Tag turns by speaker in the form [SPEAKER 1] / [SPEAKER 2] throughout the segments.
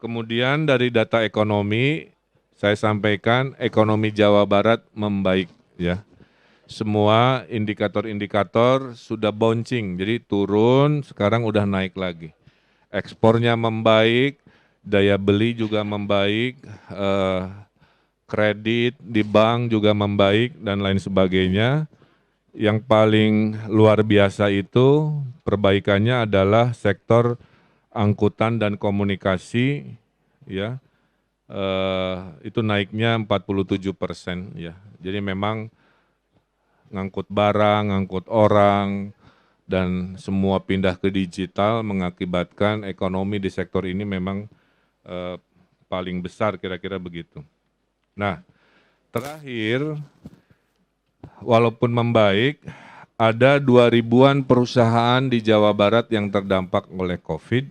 [SPEAKER 1] Kemudian dari data ekonomi, saya sampaikan ekonomi Jawa Barat membaik ya. Semua indikator-indikator sudah bouncing, jadi turun, sekarang udah naik lagi. Ekspornya membaik, daya beli juga membaik, kredit di bank juga membaik, dan lain sebagainya. Yang paling luar biasa itu perbaikannya adalah sektor angkutan dan komunikasi, ya, itu naiknya 47% ya. Jadi memang ngangkut barang, ngangkut orang, dan semua pindah ke digital mengakibatkan ekonomi di sektor ini memang paling besar, kira-kira begitu. Nah, terakhir, walaupun membaik, ada 2.000-an perusahaan di Jawa Barat yang terdampak oleh COVID,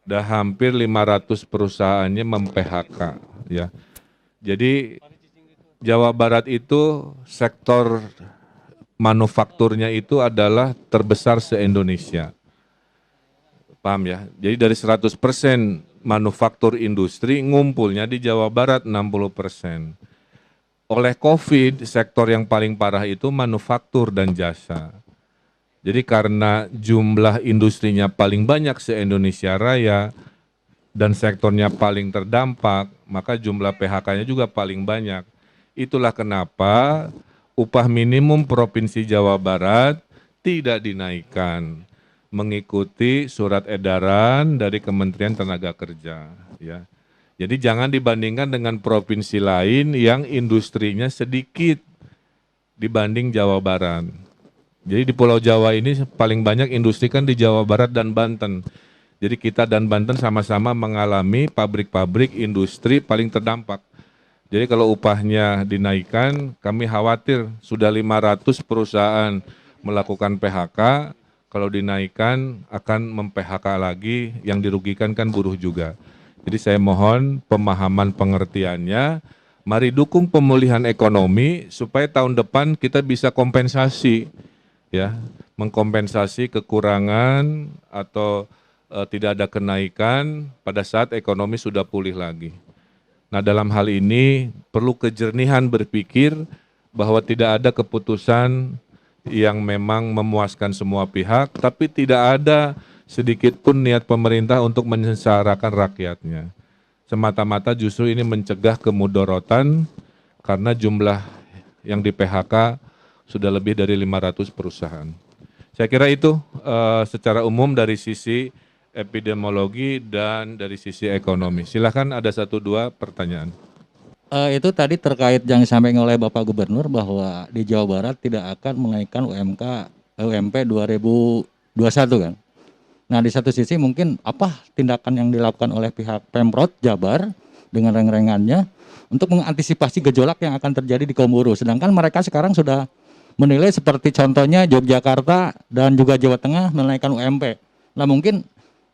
[SPEAKER 1] dan hampir 500 perusahaannya mem-PHK. Ya. Jadi Jawa Barat itu sektor manufakturnya itu adalah terbesar se-Indonesia. Paham ya? Jadi dari 100% manufaktur industri ngumpulnya di Jawa Barat 60%. Oleh COVID, sektor yang paling parah itu manufaktur dan jasa. Jadi karena jumlah industrinya paling banyak se-Indonesia Raya dan sektornya paling terdampak, maka jumlah PHK-nya juga paling banyak. Itulah kenapa upah minimum Provinsi Jawa Barat tidak dinaikkan, mengikuti surat edaran dari Kementerian Tenaga Kerja. Ya. Jadi jangan dibandingkan dengan provinsi lain yang industrinya sedikit dibanding Jawa Barat. Jadi di Pulau Jawa ini paling banyak industri kan di Jawa Barat dan Banten. Jadi kita dan Banten sama-sama mengalami pabrik-pabrik industri paling terdampak. Jadi kalau upahnya dinaikkan, kami khawatir sudah 500 perusahaan melakukan PHK, kalau dinaikkan akan mem-PHK lagi, yang dirugikan kan buruh juga. Jadi saya mohon pemahaman pengertiannya, mari dukung pemulihan ekonomi supaya tahun depan kita bisa kompensasi, ya, mengkompensasi kekurangan atau tidak ada kenaikan pada saat ekonomi sudah pulih lagi. Nah, dalam hal ini perlu kejernihan berpikir bahwa tidak ada keputusan yang memang memuaskan semua pihak, tapi tidak ada sedikit pun niat pemerintah untuk menyengsarakan rakyatnya. Semata-mata justru ini mencegah kemudorotan karena jumlah yang di PHK sudah lebih dari 500 perusahaan. Saya kira itu secara umum dari sisi epidemiologi dan dari sisi ekonomi. Silakan ada 1-2 pertanyaan.
[SPEAKER 2] Itu tadi terkait yang disampaikan oleh Bapak Gubernur bahwa di Jawa Barat tidak akan menaikkan UMP 2021 kan. Nah di satu sisi mungkin apa tindakan yang dilakukan oleh pihak Pemprov Jabar dengan reng-rengannya untuk mengantisipasi gejolak yang akan terjadi di kaum buruh. Sedangkan mereka sekarang sudah menilai seperti contohnya Yogyakarta dan juga Jawa Tengah menaikkan UMP. Nah mungkin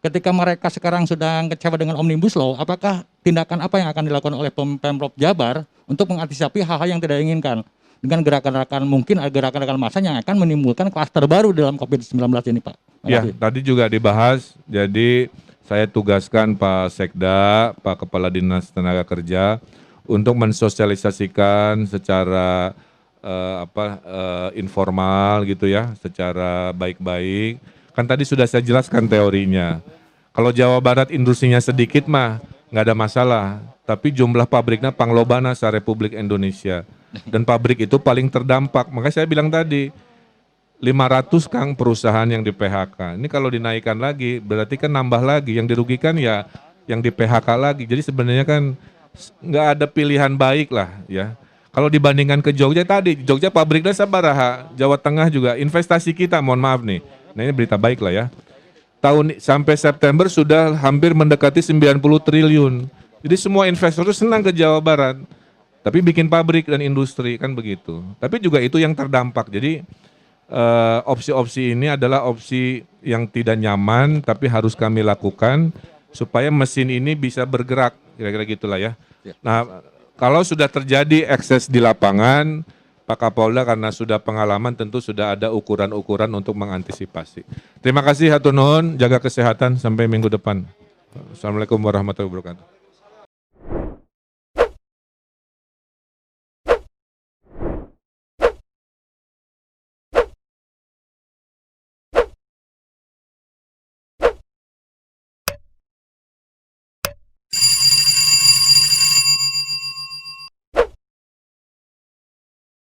[SPEAKER 2] ketika mereka sekarang sudah kecewa dengan Omnibus Law, apakah tindakan apa yang akan dilakukan oleh Pemprov Jabar untuk mengantisipasi hal-hal yang tidak diinginkan dengan gerakan-gerakan massa yang akan menimbulkan klaster baru dalam COVID-19 ini, Pak?
[SPEAKER 1] Ya, tadi juga dibahas, jadi saya tugaskan Pak Sekda, Pak Kepala Dinas Tenaga Kerja untuk mensosialisasikan secara informal gitu ya, secara baik-baik. Kan tadi sudah saya jelaskan teorinya. Kalau Jawa Barat industrinya sedikit mah nggak ada masalah, tapi jumlah pabriknya panglobana se-Republik Indonesia. Dan pabrik itu paling terdampak. Makanya saya bilang tadi, 500 Kang perusahaan yang di PHK. Ini kalau dinaikkan lagi, berarti kan nambah lagi. Yang dirugikan ya yang di PHK lagi. Jadi sebenarnya kan nggak ada pilihan baik lah ya. Kalau dibandingkan ke Jogja tadi, Jogja pabriknya sabaraha, Jawa Tengah juga investasi kita, mohon maaf nih. Nah ini berita baik lah ya. Tahun sampai September sudah hampir mendekati 90 triliun. Jadi semua investor itu senang ke Jawa Barat. Tapi bikin pabrik dan industri kan begitu. Tapi juga itu yang terdampak. Jadi opsi-opsi ini adalah opsi yang tidak nyaman tapi harus kami lakukan supaya mesin ini bisa bergerak. Kira-kira gitulah ya. Nah, kalau sudah terjadi ekses di lapangan, Pak Kapolda karena sudah pengalaman tentu sudah ada ukuran-ukuran untuk mengantisipasi. Terima kasih hatur nuhun, jaga kesehatan sampai minggu depan. Assalamualaikum warahmatullahi wabarakatuh.